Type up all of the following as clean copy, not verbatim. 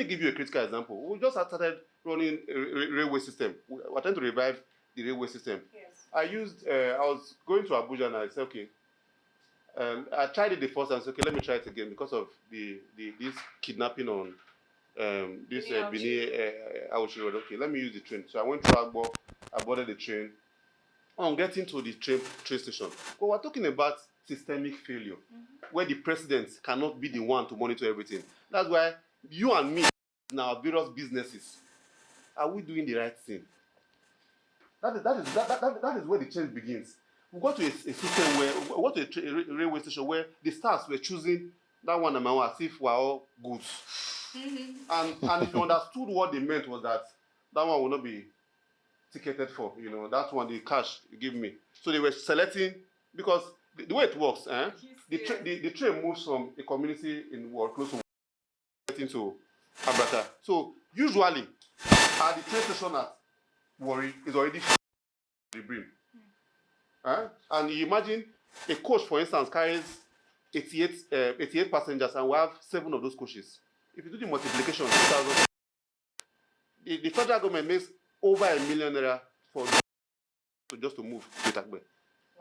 give you a critical example. We just started running a railway system. We're trying to revive the railway system. Yes. I was going to Abuja and I said, okay, I tried it the first time. I said, okay, let me try it again because of this kidnapping on this Bini Auchi Road. Okay, let me use the train. So I went to Agbo, I boarded the train. On getting to the train station, but we're talking about systemic failure, where the president cannot be the one to monitor everything. That's why you and me, in our various businesses, are we doing the right thing? That is where the change begins. We got to a system where we got to a railway station where the stars were choosing that one and as if we're all goods. And if you understood what they meant was that one will not be ticketed for, that one, the cash you give me. So they were selecting, because the way it works, the train moves from a community in close to getting to Abrata. So usually, at the train station at Warri is already the brim. And you imagine a coach, for instance, carries 88 passengers, and we have 7 of those coaches. If you do the multiplication, 2,000, the federal government makes over ₦1 million for just to move to Itakbe.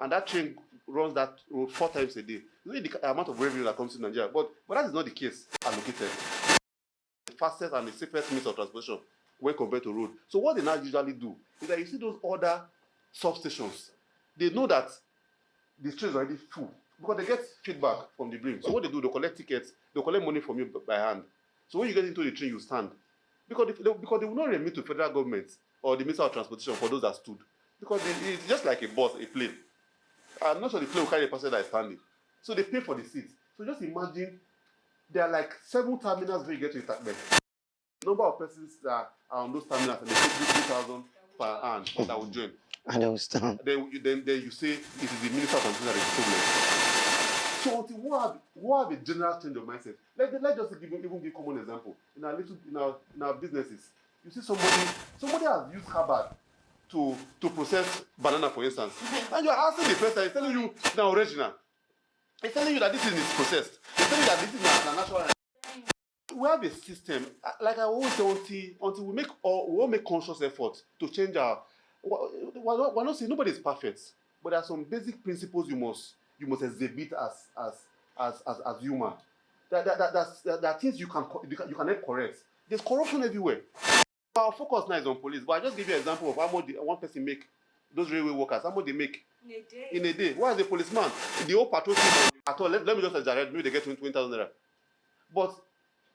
And that train runs that road 4 times a day. You know the amount of revenue that comes to Nigeria, but that is not the case allocated. The fastest and the safest means of transportation when compared to road. So what they now usually do is that you see those other substations, they know that the train is already full because they get feedback from the brim. So what they do, they collect tickets, they collect money from you by hand. So when you get into the train, you stand. Because they will not remit to federal government or the Minister of Transportation for those that stood. Because it's just like a bus, a plane. I'm not sure the plane will carry a passenger that is standing. So they pay for the seats. So just imagine there are like 7 terminals where you get to Itakbe. Number of persons that are on those terminals, and they pay 3,000 per hand that will join. I understand. Then you say it is the Minister of Transportation that is the problem. So until we have a general change of mindset. Let's just even give common example. In our businesses, you see somebody has used Harvard to process banana, for instance. And you're asking the person, he's telling you now original. He's telling you that this is processed. He's telling you that this is a natural. We have a system, like I always say, until we won't make conscious effort to change our. We're not saying nobody is perfect, but there are some basic principles you must exhibit as human. There are things you can help correct. There's corruption everywhere. Our focus now is on police, but I just give you an example of how much one person make, those railway workers, how much they make in a day. Why is a policeman? The whole patrol team at all, let me just exaggerate, maybe they get 20,000 naira. But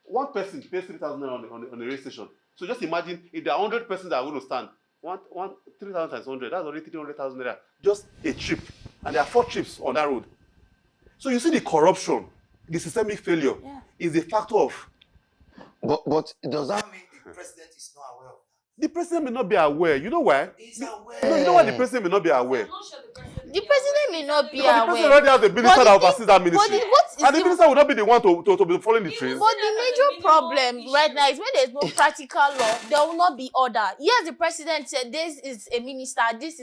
one person pays 3,000 naira on the rail station. So just imagine if there are 100 persons that are going to stand, 3,000 times 100, that's already 300,000 naira. Just a trip. And there are 4 trips on that road. So you see the corruption, the systemic failure is a factor of. But does that mean the president is not aware of that? The president may not be aware. You know why? He's aware. No, you know why the president may not be aware? I'm not sure The president may not be Because the aware. president already has a minister that oversees that ministry. And the the minister will not be the one to be following the train. But the major problem right now is when there's no practical law, there will not be order. Yes, the president said this is a minister, this.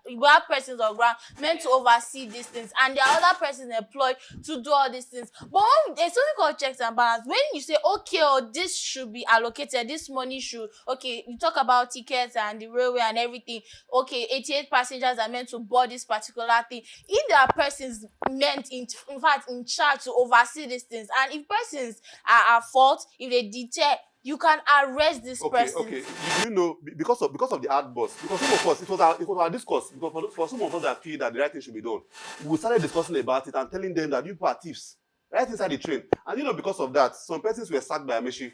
We have persons on ground meant to oversee these things, and there are other persons employed to do all these things. But when there's something called checks and balance. When you say, okay, this should be allocated, this money should, okay, you talk about tickets and the railway and everything. Okay, 88 passengers are meant to board this particular thing. If there are persons meant in fact in charge to oversee these things, and if persons are at fault, if they deter, you can arrest this person. Okay. You know, because of the hard bus, because some of us, it was our discourse, because for some of us that feel that the right thing should be done, we started discussing about it and telling them that you people are thieves right inside the train. And because of that, some persons were sacked by Amechi.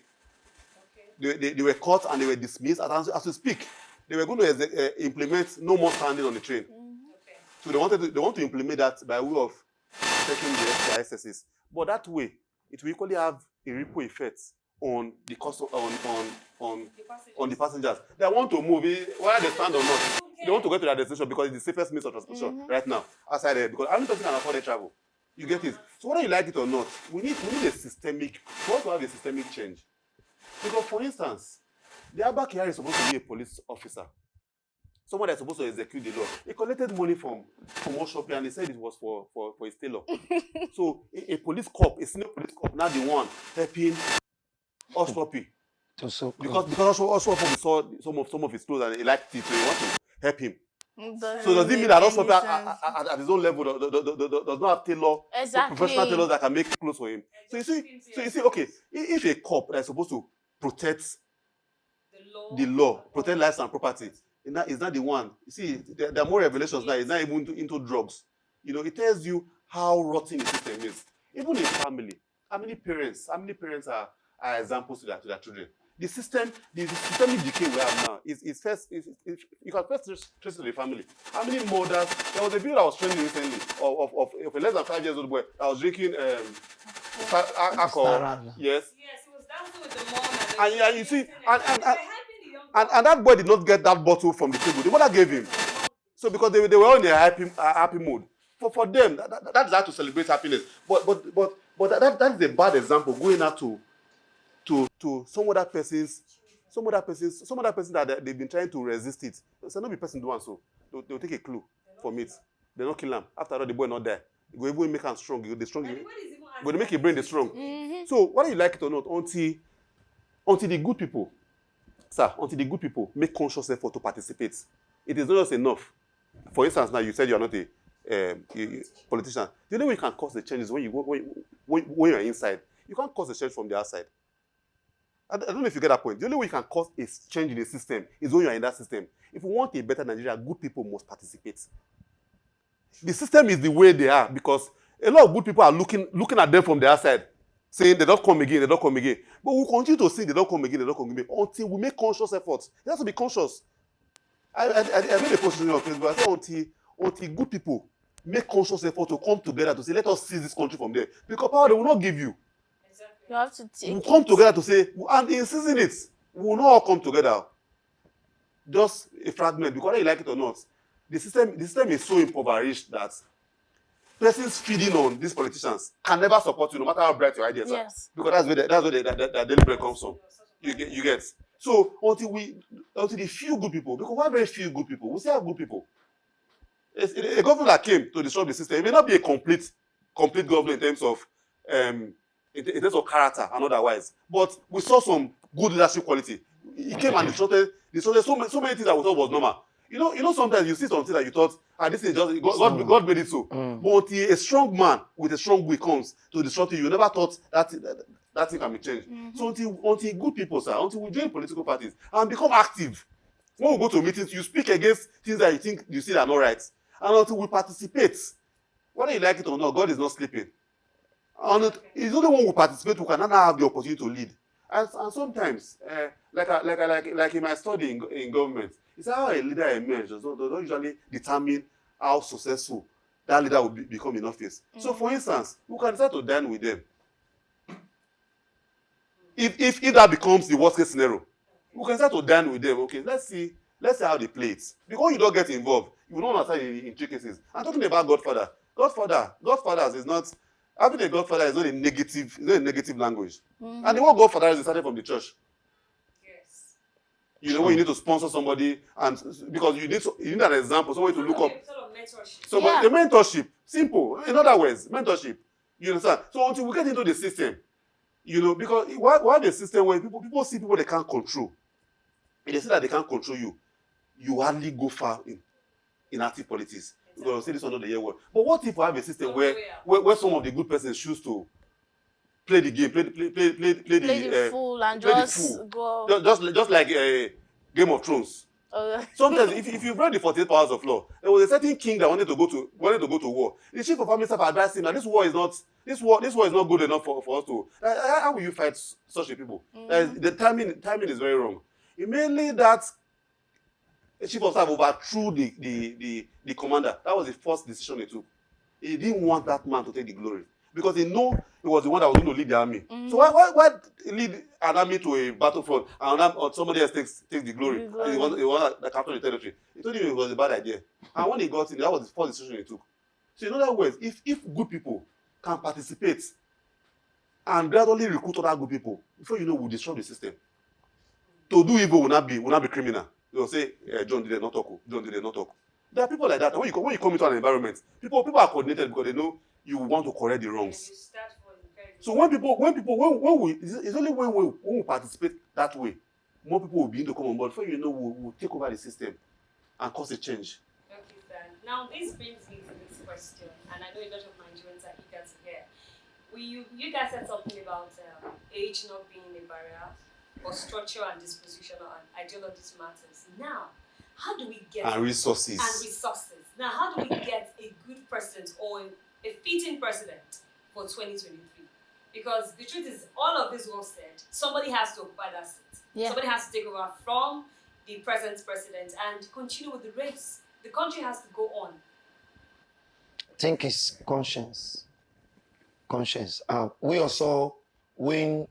Okay. They were caught and they were dismissed. As we speak, they were going to implement no more standing on the train. Okay. So they want to implement that by way of taking the extra SSs. But that way, it will equally have a ripple effect on the cost on the passengers. They want to move, whether they stand or not. They want to go to their destination because it's the safest means of transportation right now outside there. Because every person can afford to travel. You get it. So whether you like it or not, we need a systemic. We want to have a systemic change. Because for instance, the Abba Kyari is supposed to be a police officer. Someone that's supposed to execute the law. He collected money from Oshopi and he said it was for his tailor. So a police cop, a senior police cop, now the one helping Oshopi Because also we saw some of his clothes and he liked it, so he wants to help him. So does it mean that also at his own level does not have professional tailors that can make clothes for him? So you see, okay, if a cop that is supposed to protect the law, protect lives and property, is not the one. You see, there are more revelations now. It's not even into drugs. You know, it tells you how rotten the system is. Even in family, how many parents are examples to their children? The systemic decay we have now is you can first trace to the family. How many mothers? There was a video that was trending recently of a less than 5 years old boy that was drinking alcohol. Yes, it was dancing with the mom. And you see, and that boy did not get that bottle from the table. The mother gave him. So because they were on a happy mood. For them, that's how to celebrate happiness. But that is a bad example going out to some other persons that they've been trying to resist it. So not be person doing so. They'll take a clue from it. They don't kill him. After all, the boy not there. It will even make him strong. But they make your brain the strong. Mm-hmm. So whether you like it or not, until the good people, make conscious effort to participate, it is not just enough. For instance, now you said you are not a politician. The only way you can cause the change is when you are inside. You can't cause the change from the outside. I don't know if you get that point. The only way you can cause a change in the system is when you are in that system. If you want a better Nigeria, good people must participate. The system is the way they are because a lot of good people are looking at them from the outside, saying they don't come again. But we'll continue to say they don't come again until we make conscious efforts. It has to be conscious. I made a post on Facebook. I said until good people make conscious effort to come together to say, let us seize this country from there. Because power they will not give you. You have to take We'll come together to say, and in seizing it, we will not all come together. Just a fragment, because whether you like it or not, the system is so impoverished that persons feeding on these politicians can never support you, no matter how bright your ideas are. Because that's where the daily bread comes from. You get. So until the few good people, because why very few good people? We still have good people. A government that came to disrupt the system, it may not be a complete government in terms of character and otherwise, but we saw some good leadership quality. He came and disrupted so many things that we thought was normal. You know, sometimes you see something that you thought, this is just God made it so. But until a strong man with a strong will comes to disrupt you never thought that thing can be changed. So until good people, sir, until we join political parties and become active, when we go to meetings, you speak against things that you think you see that are not right, and until we participate, whether you like it or not, God is not sleeping. And it's only when we participate we can now have the opportunity to lead. And sometimes, like in my study in government, it's how a leader emerges. They don't usually determine how successful that leader will become in office. So, for instance, we can decide to dine with them. If that becomes the worst case scenario, we can start to dine with them. Okay, let's see how they play it. Because you don't get involved, you will not understand in intricacies. I'm talking about Godfather. Godfathers is not. Having a godfather is not a negative language. And the word godfather is started from the church. Yes. You know, when you need to sponsor somebody, and because you need an example, somebody to look up. Sort of mentorship. So the mentorship, simple. In other words, mentorship. You understand? So until we get into the system, you know, because why the system where people see people they can't control, and they say that they can't control you, you hardly go far in active politics. Because say this one not the year word. But what if we have a system where some of the good persons choose to play the game, play the fool and play just the fool. go. Just like Game of Thrones. Sometimes if you've read the 48 Powers of Law, there was a certain king that wanted to go to war. The chief of army staff advised him that this war is not good enough for us to. How will you fight such people? The timing is very wrong. Mainly that the chief of staff overthrew the commander. That was the first decision he took. He didn't want that man to take the glory because he knew he was the one that was going to lead the army. So why lead an army to a battlefront and somebody else takes the glory? And he was the captain of the territory. He told him it was a bad idea. And when he got in, that was the first decision he took. So in other words, if good people can participate and gradually recruit other good people, before you know, we'll destroy the system. To do evil will not be criminal. They'll say, John did not talk. John did not talk. There are people like that. When you come into an environment, people are coordinated because they know you want to correct the wrongs. You start from the very So when we, it's only when we participate that way, more people will begin to come on board. Before you know, we'll take over the system and cause a change. Okay, then. Now, this brings me to this question, and I know a lot of Nigerians are eager to hear. You guys said something about age not being a barrier, but structure and disposition and ideologies matters. Now, how do we get... And resources. Now, how do we get a good president or a fitting president for 2023? Because the truth is, all of this was said, somebody has to occupy that seat. Yeah. Somebody has to take over from the present president and continue with the race. The country has to go on. I think it's conscience. Conscience. We also, when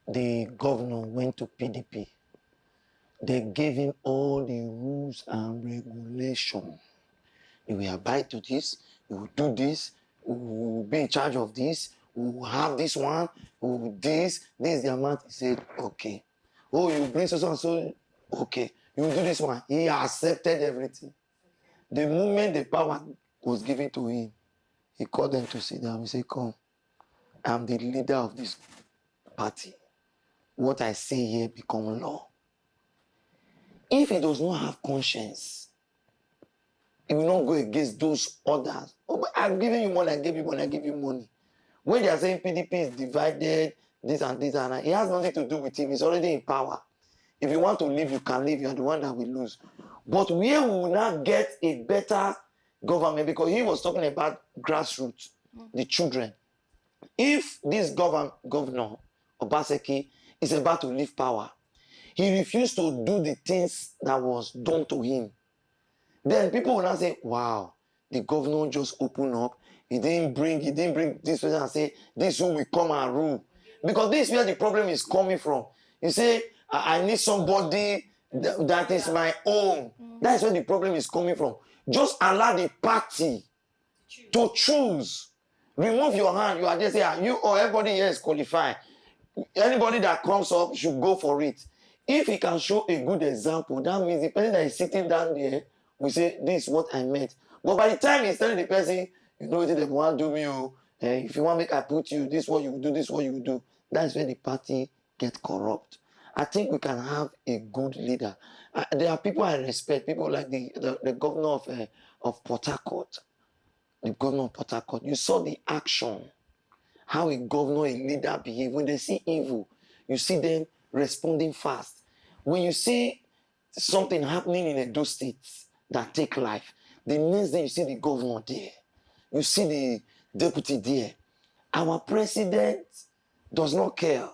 the governor went to PDP, they gave him all the rules and regulations. You will abide to this, you will do this, you will be in charge of this, we will have this one, we will do this is the amount. He said, okay. Oh, you bring so and so, okay. You will do this one. He accepted everything. The moment the power was given to him, he called them to sit down. He said, come, I'm the leader of this party. What I say here become law. If he does not have conscience, he will not go against those others. Oh, but I've given you money, I gave you money, I give you money. When they are saying PDP is divided, this and that, it has nothing to do with him. He's already in power. If you want to leave, you can leave. You are the one that will lose. But where we will not get a better government, because he was talking about grassroots, the children. If this governor, Obaseki, is about to leave power, he refused to do the things that was done to him. Then people will not say, wow, the governor just opened up. He didn't bring this person and say, this one will come and rule. Because this is where the problem is coming from. You say, I need somebody that is my own. That's where the problem is coming from. Just allow the party to choose. Remove your hand. You are just saying, you or everybody here is qualified. Anybody that comes up should go for it. If he can show a good example, that means the person that is sitting down there will say, this is what I meant. But by the time he's telling the person, you know what they want to do me, if you want to make I put you, this is what you will do, this is what you will do. That's where the party gets corrupt. I think we can have a good leader. There are people I respect, people like the governor of Port Harcourt. The governor of Port Harcourt. You saw the action, how a governor, a leader behave. When they see evil, you see them responding fast. When you see something happening in those states that take life, the next day you see the governor there. You see the deputy there. Our president does not care.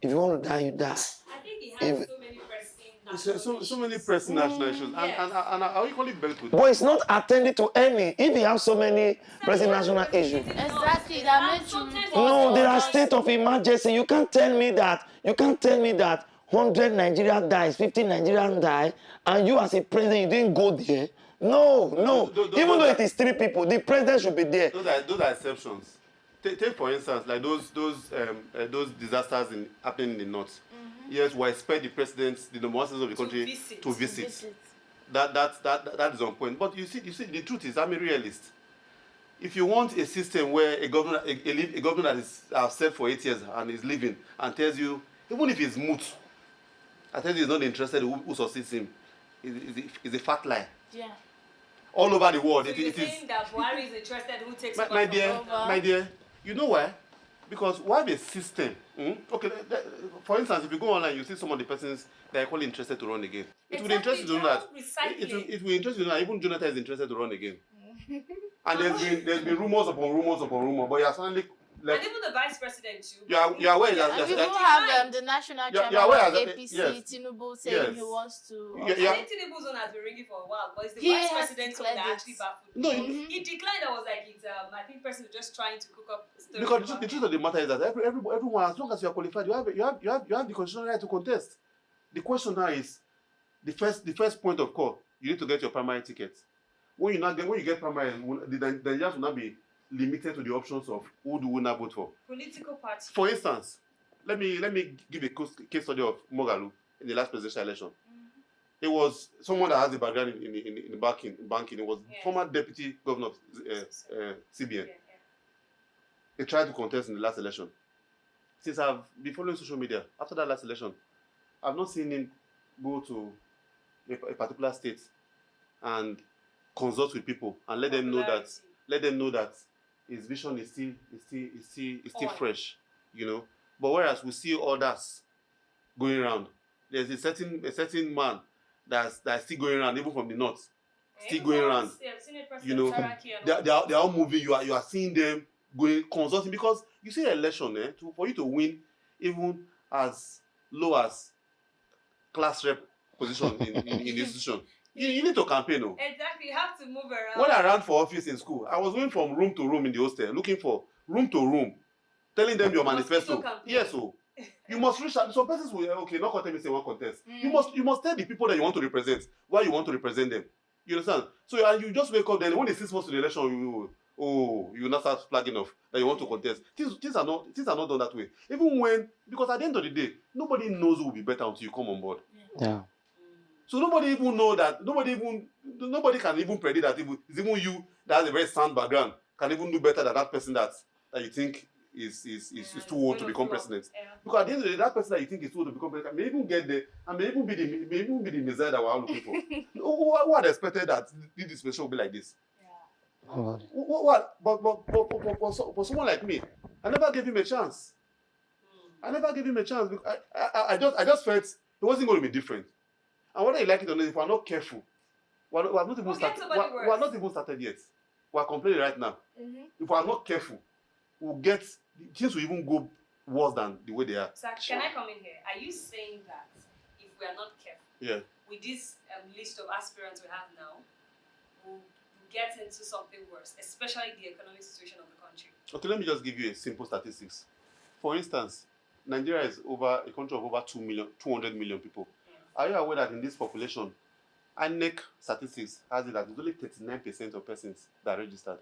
If you want to die, you die. I think he has so many pressing So many pressing national issues. Yes. And I equally belt with. But it's not attended to any. If you have so many pressing national issues. Exactly, that makes you... No, there are state of emergency. You can't tell me that 100 Nigerians dies, 50 Nigerians die, and you as a president, you didn't go there. No. Even though it is 3 people, the president should be there. Those are exceptions. Take for instance, like those disasters happening in the north. Yes, we expect the presidents, the number one citizens of the country to visit. That is on point. But you see, the truth is, I'm a realist. If you want a system where a governor that is served for 8 years and is leaving and tells you, even if he's mute, I tell you he's not interested in who succeeds him, it's a fat lie. Yeah. All over the world, So it you're is. saying that Buhari is interested who takes My dear, you know why? Because we have a system. Okay, for instance, if you go online, you see some of the persons that are equally interested to run again. It would interest you to know that. It will interest you to know that even Jonathan is interested to run again. And there's been rumors upon rumors, but you are suddenly left. And even the vice president too. You are aware that And we will have the national chairman you're aware of that- APC, yes. Tinubu, saying Yes. he wants to... I think Tinubu's one has been ringing for a while, but it's the He vice has president declared that it. actually baffled. No, He declined. I was like, it's I think president was just trying to cook up. a story because about the it. truth of the matter is that everyone, as long as you are qualified, you have the constitutional right to contest. The question now is the first point of call. You need to get your primary ticket. When you get primary, the Nigerians will not be limited to the options of who do we not vote for. Political party. For instance, let me give a case study of Mogalu in the last presidential election. It was someone that has a background in banking. It was former deputy governor of CBN. Yeah. He tried to contest in the last election. since I've been following social media after that last election, I've not seen him go to a particular state and consult with people and let them know that his vision is still fresh, you know. But whereas we see others going around, there's a certain man that's still going around, even from the north, still going around. You know, they are all moving. You are seeing them going consulting, because you see election, for you to win, even as low as class rep position in the institution, you need to campaign. No? Exactly, you have to move around. When I ran for office in school, I was going from room to room in the hostel, looking for room to room, telling them your manifesto. Yes, so you must reach out. So persons will not contest me say one contest. You must tell the people that you want to represent why you want to represent them. You understand? So and you just wake up, then when it's 6 months to the election, you now start flagging off that you want to contest. Things are not done that way. Even when, because at the end of the day, nobody knows who will be better until you come on board. Yeah. So nobody even know that. Nobody can even predict that it's even you that has a very sound background can even do better than that person that you think is too old to become president. Yeah. Because at the end of the day, that person that you think is too old to become president may even get there and may even be the messiah that we're all looking for. Who had expected that this dispensation will be like this? Yeah. What? But for someone like me, I never gave him a chance. I just felt it wasn't going to be different. And whether you like it or not, if we're not careful, we're not even started yet. We're complaining right now. Mm-hmm. If we're not careful, things will even go worse than the way they are. So can I come in here? Are you saying that if we are not careful, with this list of aspirants we have now, we'll get into something worse, especially the economic situation of the country? Okay, let me just give you a simple statistics. For instance, Nigeria is a country of over 200 million people. Are you aware that in this population, INEC statistics has it that it's only 39% of persons that are registered?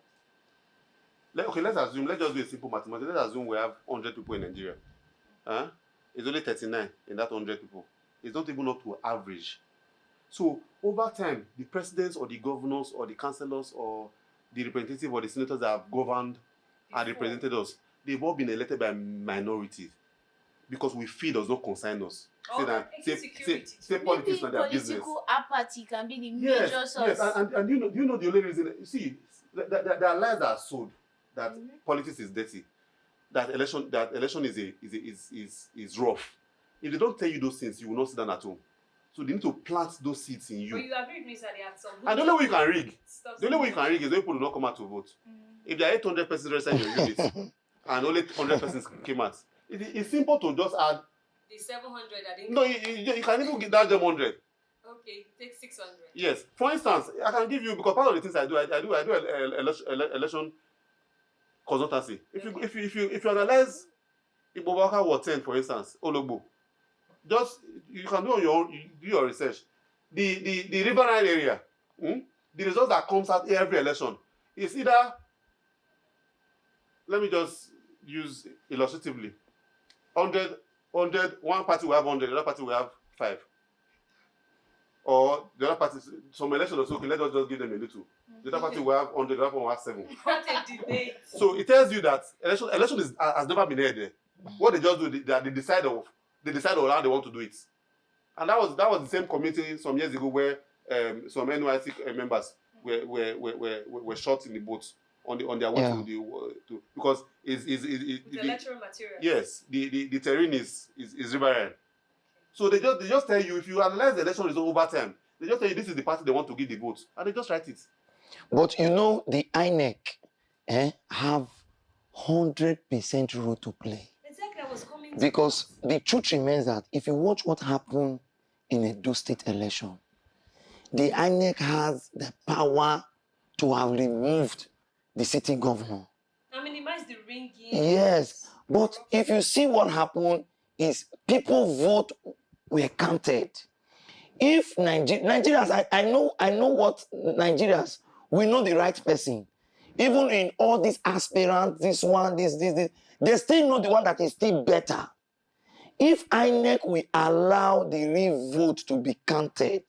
Let's just do a simple mathematics. Let's assume we have 100 people in Nigeria. It's only 39 in that 100 people. It's not even up to average. So over time, the presidents or the governors or the councillors or the representatives or the senators that have governed and represented us, they've all been elected by minorities. Because we feel does not concern us. Say politics and their business. Political apathy can be the major source. Yes, and you know the only reason. You see, there are lies that are sold that politics is dirty, that election is rough. If they don't tell you those things, you will not sit down at home. So they need to plant those seeds in you. But you agree with me that they have some. And the only way you can rig, is when people do not come out to vote. If there are 800 persons registered in your unit and only 100 persons came out, it's simple to just add the 700. No, you can even give that them 100. Okay, take 600. Yes. For instance, I can give you, because part of the things I do election consultancy. If you analyze Ibobaka Ward 10, for instance, Ologbo, just you can do on your own, you do your research. The riverine area, the result that comes out every election is either, let me just use illustratively, 100, one party will have 100, the other party will have 5. Or the other party, some election or so, okay, let us just give them a little. The other party will have 100, the other one will have 7. What a debate. So it tells you that election has never been held there. What they just do, they decide on how they want to do it. And that was the same committee some years ago where some NYC members were shot in the boat on their way to because the electoral material. Yes, the terrain is riverine. So they just tell you, if you analyze the election result over time, they just tell you this is the party they want to give the vote, and they just write it. But you know the INEC have 100% role to play. Exactly, I was coming. Because the truth remains that if you watch what happened in a Edo State election, the INEC has the power to have removed the city governor. I minimize the ringing. Yes, but if you see what happened is people vote were counted. If Nigerians, I know what Nigerians, we know the right person. Even in all these aspirants, this one, this, they still know the one that is still better. If INEC will allow the real vote to be counted,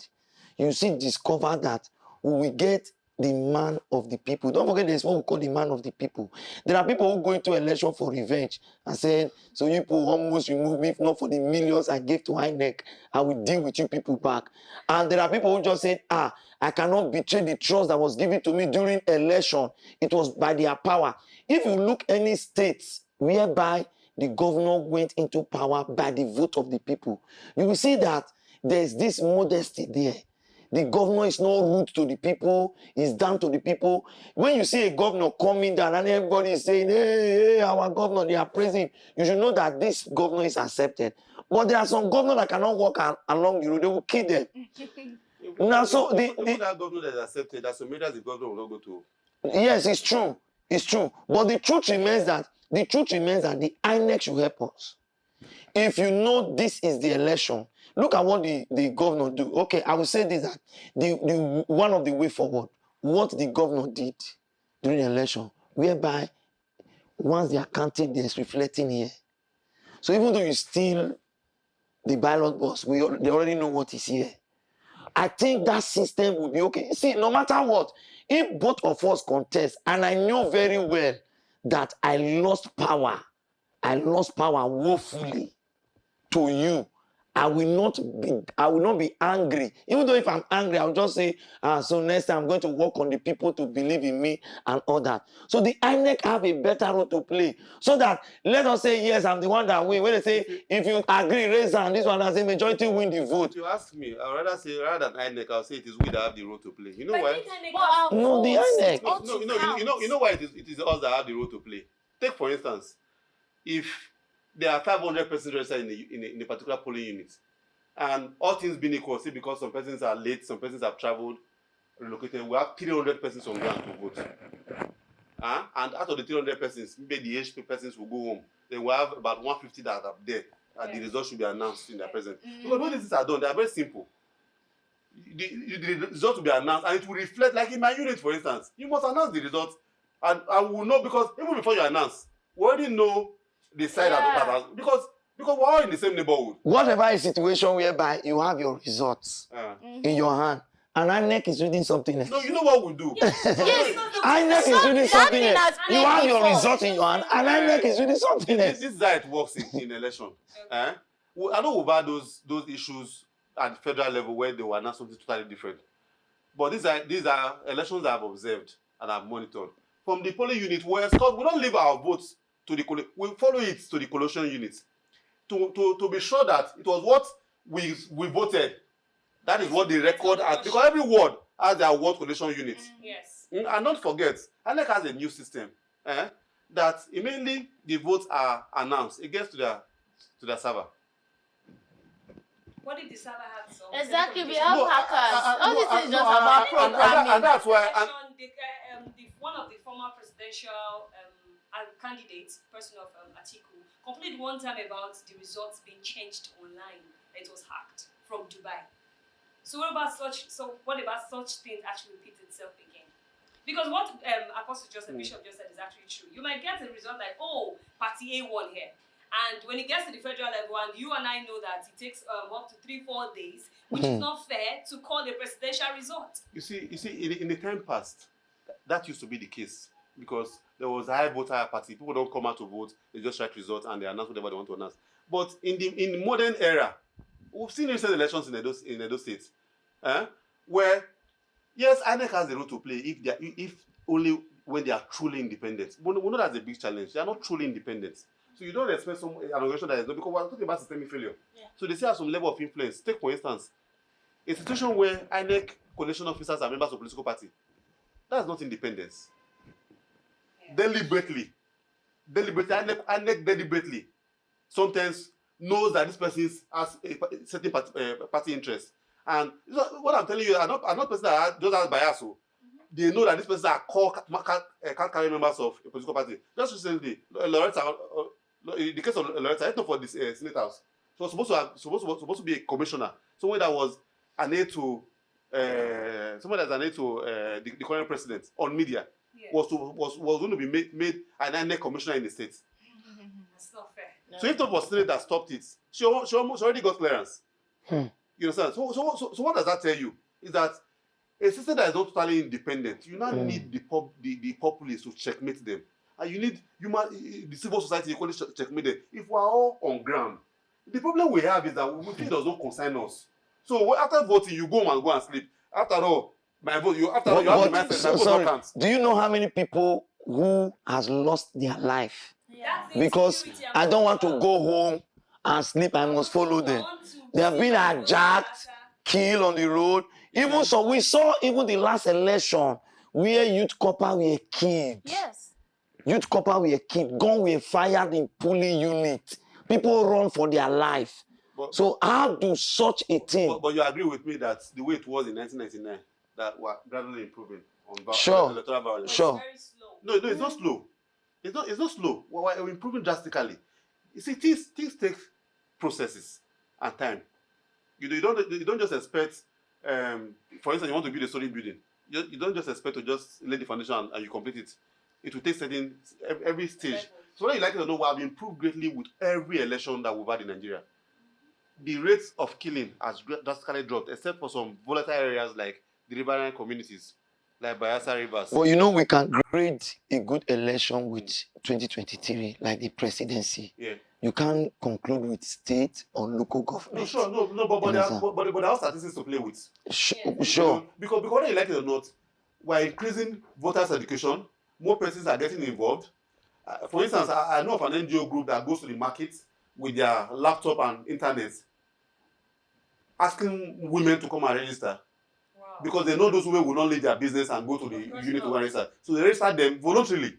you see, discover that we will get the man of the people. Don't forget there's what we call the man of the people. There are people who go into election for revenge and say, so you people almost remove me, if not for the millions I gave to INEC, I will deal with you people back. And there are people who just said, I cannot betray the trust that was given to me during election. It was by their power. If you look any states whereby the governor went into power by the vote of the people, you will see that there's this modesty there. The governor is not rude to the people, he's down to the people. When you see a governor coming down and everybody is saying, hey, our governor, they are praising him, you should know that this governor is accepted. But there are some governors that cannot walk along the road, they will kill them. Now, so that governor that is accepted, that's a matter the governor will not go to. Yes, it's true. It's true. But the truth remains that the INEC should help us. If you know this is the election, look at what the governor do. Okay, I will say this, that the one of the way forward, what the governor did during the election, whereby once they are counting, there's reflecting here. So even though you steal the ballot box, they already know what is here. I think that system will be okay. See, no matter what, if both of us contest, and I know very well that I lost power woefully to you, I will not be angry. Even though if I'm angry, I'll just say, so next time I'm going to work on the people to believe in me and all that. So the INEC have a better role to play. So that, let us say, yes, I'm the one that win. When they say, if you agree, raise hand, this one, I say, majority win the vote. If you ask me, I'd rather say, rather than INEC, I'll say it is we that have the role to play. You know why? No, the INEC. You know why it is us that have the role to play. Take, for instance, if there are 500 persons registered in a particular polling unit, and all things being equal, see, because some persons are late, some persons have traveled, relocated, we have 300 persons on ground to vote. And out of the 300 persons, maybe the HP persons will go home. Then we have about 150 that are there, and the results should be announced in their presence. Because when these things are done, they are very simple. The result will be announced, and it will reflect, like in my unit, for instance, you must announce the results, and we will know, because even before you announce, we already know the side because we're all in the same neighborhood. Whatever is situation whereby you have your results in your hand, and INEC is reading something else. No, you know what we do? INEC is reading something else. You have your results in your hand, and INEC is reading something else. This is how it works in election. I know we've had those issues at the federal level where they will announce something totally different. But these are elections that I've observed and I've monitored. From the polling unit, we don't leave our votes to we follow it to the collation unit to be sure that it was what we voted. That is what they record as, because every ward has their ward collation unit. Yes. And don't forget, INEC has a new system that immediately the votes are announced, it gets to their server. What did the server have? Exactly, we have hackers. All this is just about programming. And that's why. One of the former presidential candidates, person of Atiku, complained one time about the results being changed online. It was hacked from Dubai. So what about such things actually repeat itself again? Because what Apostle Joseph, Bishop just said is actually true. You might get a result like, oh, party A won here. And when it gets to the federal level, and you and I know that it takes up to 3-4 days, which is not fair to call the presidential result. You see, in the time past, that used to be the case, because there was a high voter party. People don't come out to vote; they just write results and they announce whatever they want to announce. But in the modern era, we've seen recent elections in Edo State, where yes, INEC has a role to play if only when they are truly independent. But we know that's a big challenge. They are not truly independent. So you don't expect an organization that is not, because we're talking about systemic failure. Yeah. So they still have some level of influence. Take, for instance, a situation where INEC coalition officers are members of a political party. That's not independence. Yeah. Deliberately, INEC deliberately sometimes knows that this person has a certain party interest. And what I'm telling you, I'm not person that just has bias. So they know that this person can't carry members of a political party. Just recently, Loretta, in the case of Loretta, I know for this Senate House, she was supposed to be a commissioner. Someone that was an aide to the current president on media. Yeah. was going to be made an INEC commissioner in the state. That's not fair. No. So if it was Senate that stopped it, she already got clearance. You understand? So what does that tell you? Is that A system that is not totally independent, you now need the populace to checkmate them. And you need the civil society equally checkmate them. If we are all on ground, the problem we have is that we think it does not concern us. So after voting, you go and sleep. After all, my vote, you have the mindset, my vote sorry, not count. do you know how many people who has lost their life? Yeah. Because I don't want to go home and sleep, I must follow them. They have been hijacked, killed on the road. Even so, we saw even the last election where youth copper were killed. Yes. Youth copper were killed, gun were fired in polling unit. People run for their life. So how do such a thing? But you agree with me that the way it was in 1999, that we're gradually improving on electoral violence. Sure. It's very slow. No, it's not slow. It's not slow. We're improving drastically. You see, things take processes and time. You don't just expect. For instance, you want to build a solid building. You don't just expect to just lay the foundation and you complete it. It will take every stage. So whether you like it or not, we have improved greatly with every election that we've had in Nigeria. The rates of killing has drastically dropped, except for some volatile areas like the riverine communities, like Bayelsa Rivers. Well, you know, we can grade a good election with 2023, like the presidency. Yeah. You can't conclude with state or local government. No, sure, no, but there are statistics to play with. Sure. You know, because whether you like it or not, we're increasing voters' education. More persons are getting involved. For instance, I know of an NGO group that goes to the market with their laptop and internet, asking women to come and register. Wow. Because they know those women will not leave their business and go to the unit to register. So they register them voluntarily.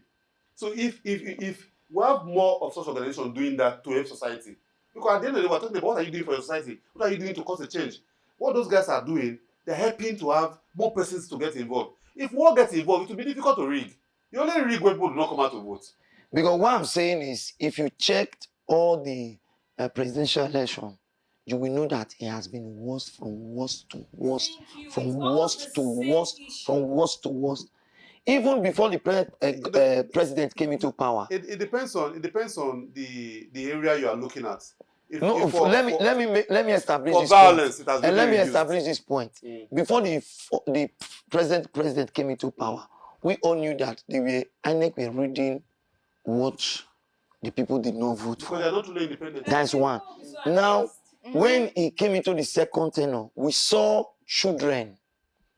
So if we have more of such organizations doing that to help society, because at the end of the day, we're talking about what are you doing for your society? What are you doing to cause a change? What those guys are doing, they're helping to have more persons to get involved. If one gets involved, it will be difficult to rig. You only rig when people do not come out to vote. Because what I'm saying is, if you checked all the presidential election, you will know that it has been worse from worst to worst, from worst to worst, from worst to worst. Even before the president came into power. It depends on the area you are looking at. Let me establish this violence, point. And let me establish this point. Before the president came into power, we all knew that INEC were reading what the people did not vote for. Because they are not really independent. That's one. Now, when he came into the second tenure, we saw children,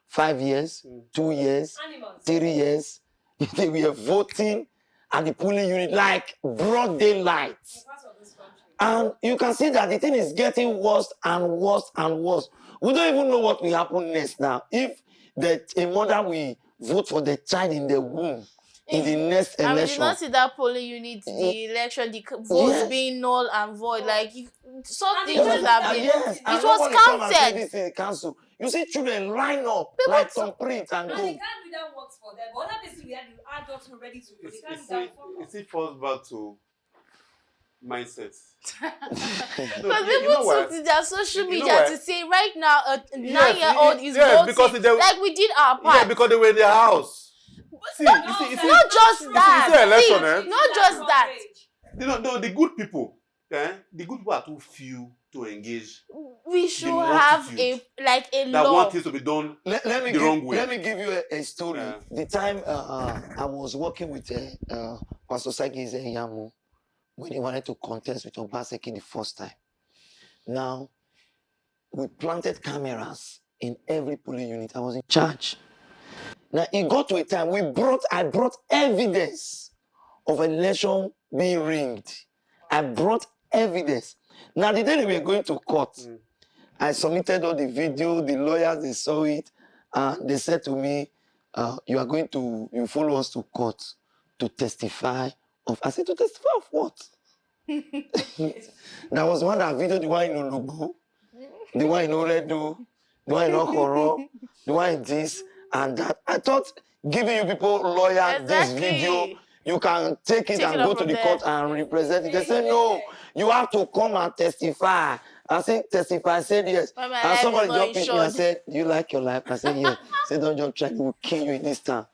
5 years, 2 years, 3 years, they were voting at the polling unit like broad daylight. And you can see that the thing is getting worse and worse and worse. We don't even know what will happen next now. If a mother will vote for the child in the womb in the next election. I did not see that polling unit, the election, the votes being null and void. Like, something should have been. Yes. It was counted. This in the council. You see children line up like some print and go. They can't do that works for them. But other places we have the adults who are ready to go. They can't do that for them. It falls back to mindset. Because people took to their social media to say right now a 9-year-old is voting. Like we did our part. Yeah, because they were in their house. Not just that. Not just that. No, the good people, the good people are too few to engage. We should have a that law. want things to be done the wrong way. Let me give you a story. Yeah. The time I was working with Pastor Sagi Yamu when he wanted to contest with Obaseki the first time. Now, we planted cameras in every polling unit. I was in charge. Now, it got to a time I brought evidence of an election being rigged. I brought evidence. Now, the day we were going to court, I submitted all the video, the lawyers, they saw it, and they said to me, you follow us to court to testify of. I said, to testify of what? There was one that video, the one in Olugo, the one in Oredo, the one in Okoro, the one in this and that. I thought giving you people lawyer this video, you can take it and go to the court and represent it. They said, no, you have to come and testify. I said, testify. I said, yes. And somebody just picked me and said, do you like your life? I said, yes. I said, don't just try, we'll kill you in this town.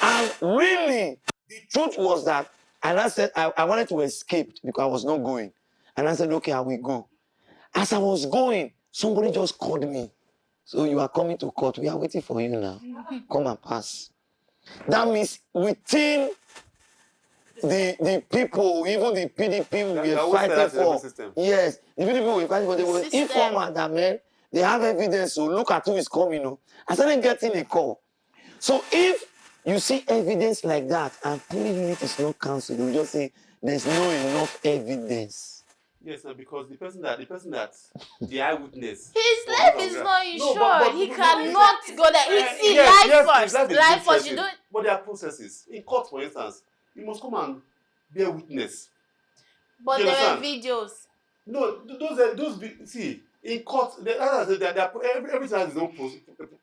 And really, the truth was that, and I said, I wanted to escape because I was not going. And I said, okay, I will go. As I was going, somebody just called me So you are coming to court. We are waiting for you now. Come and pass. That means within the people, even the PDP we were fighting for. Yes, the PDP we were fighting for. They were informed that, man, they have evidence. So look at who is coming. I started getting a call. So if you see evidence like that and polling unit is not cancelled, you just say there's no enough evidence. Yes, because the person that the eyewitness. His life is not insured. He cannot go there. It's life first. You don't. But there are processes. In court, for instance, you must come and bear witness. But there were videos. No, those see, in court, everything has its own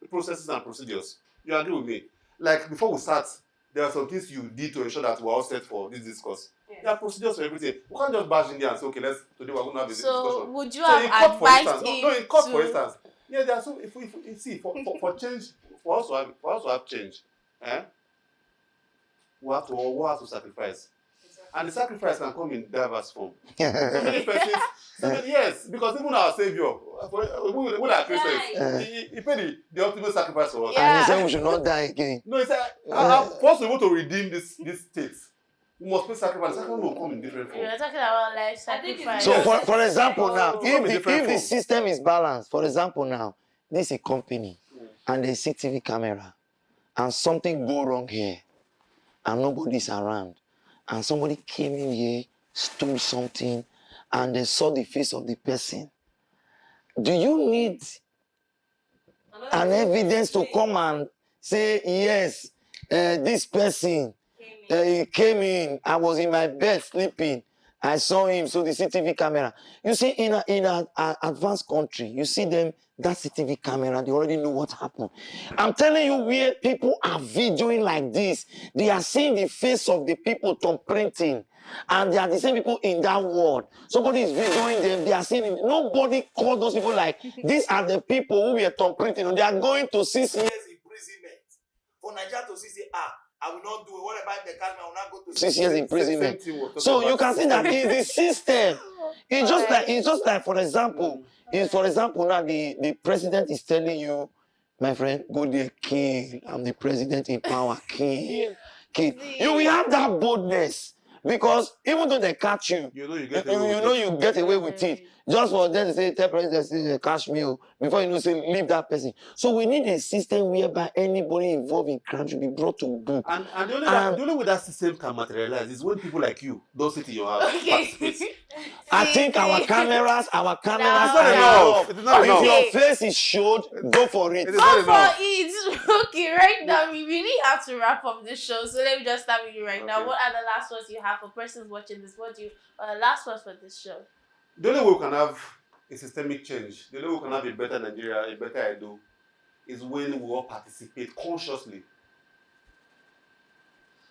processes and procedures. You agree with me? Like before we start, there are some things you did to ensure that we're all set for this discourse. Yes. There are procedures for everything. We can't just bash in there and say, okay, today we're going to have this discussion. So would you have advised him? No, in court, for instance. Yeah, there are some. If see for change, for us to have change, we have to sacrifice. And the sacrifice can come in diverse form. So many persons, yes, because even our Savior, we are Christians, he paid the ultimate sacrifice for us. Yeah. And he said we should not die again. No, he said, first we want to redeem this state. We must pay sacrifice. The sacrifice will come in different form. You're talking about life sacrifice. So for example now, if the system is balanced, for example now, this is a company and there's CCTV camera and something go wrong here and nobody's around. And somebody came in here, stole something, and they saw the face of the person. Do you need an evidence to come and say, yes, this person he came in, I was in my bed sleeping, I saw him, so the CCTV camera. You see, in an advanced country, you see them, that CCTV camera, they already know what happened. I'm telling you, where people are videoing like this, they are seeing the face of the people thumbprinting, and they are the same people in that world. Somebody is videoing them, they are seeing it. Nobody called those people like, these are the people who were thumbprinting, they are going to 6 years imprisonment. For Nigeria to say, I will not do it. Whatever they catch me, I will not go to 6 years imprisonment. So you can see that in the system. It's just like for example, now the president is telling you, my friend, go there, king. I'm the president in power, king. You will have that boldness. Because even though they catch you, you get away with it. Just for them to say, tell president, catch me, before you know, say, leave that person. So we need a system whereby anybody involved in crime should be brought to book. And the only way that system can materialize is when people like you don't sit in your house. Okay. I think our cameras no. are enough. It's not enough. If your face is showed, go for it. Go for it. Okay, right now we really have to wrap up this show. So let me just start with you right now. What are the last words you have for persons watching this? What do you last words for this show? The only way we can have a systemic change, the only way we can have a better Nigeria, a better Edo, is when we all participate consciously.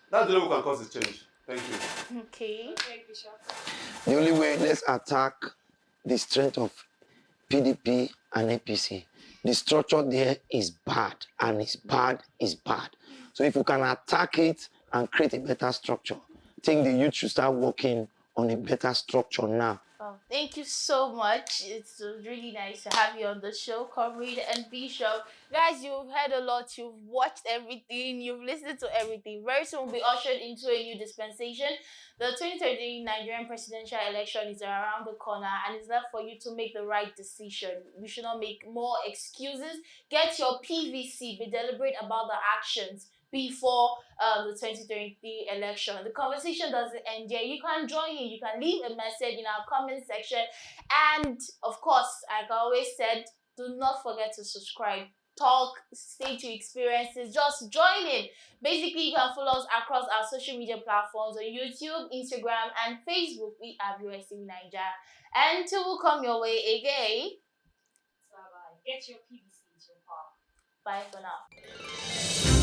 That's the only way we can cause a change. Thank you. Okay. The only way, let's attack the strength of PDP and APC. The structure there is bad, and it's bad is bad. So if you can attack it and create a better structure, I think the youth should start working on a better structure now. Oh, thank you so much. It's really nice to have you on the show, Comrade and Bishop. Guys, you've heard a lot. You've watched everything. You've listened to everything. Very soon we'll be ushered into a new dispensation. The 2030 Nigerian presidential election is around the corner, and it's left for you to make the right decision. You should not make more excuses. Get your PVC. Be deliberate about the actions before the 2023 election. The conversation doesn't end here. You can join in. You can leave a message in our comment section. And of course, like I always said, do not forget to subscribe. Talk, stay to experiences, just join in. Basically, you can follow us across our social media platforms on YouTube, Instagram, and Facebook. We are USC Naija. Until we come your way again. Bye-bye. Get your PVC in your power. Bye for now.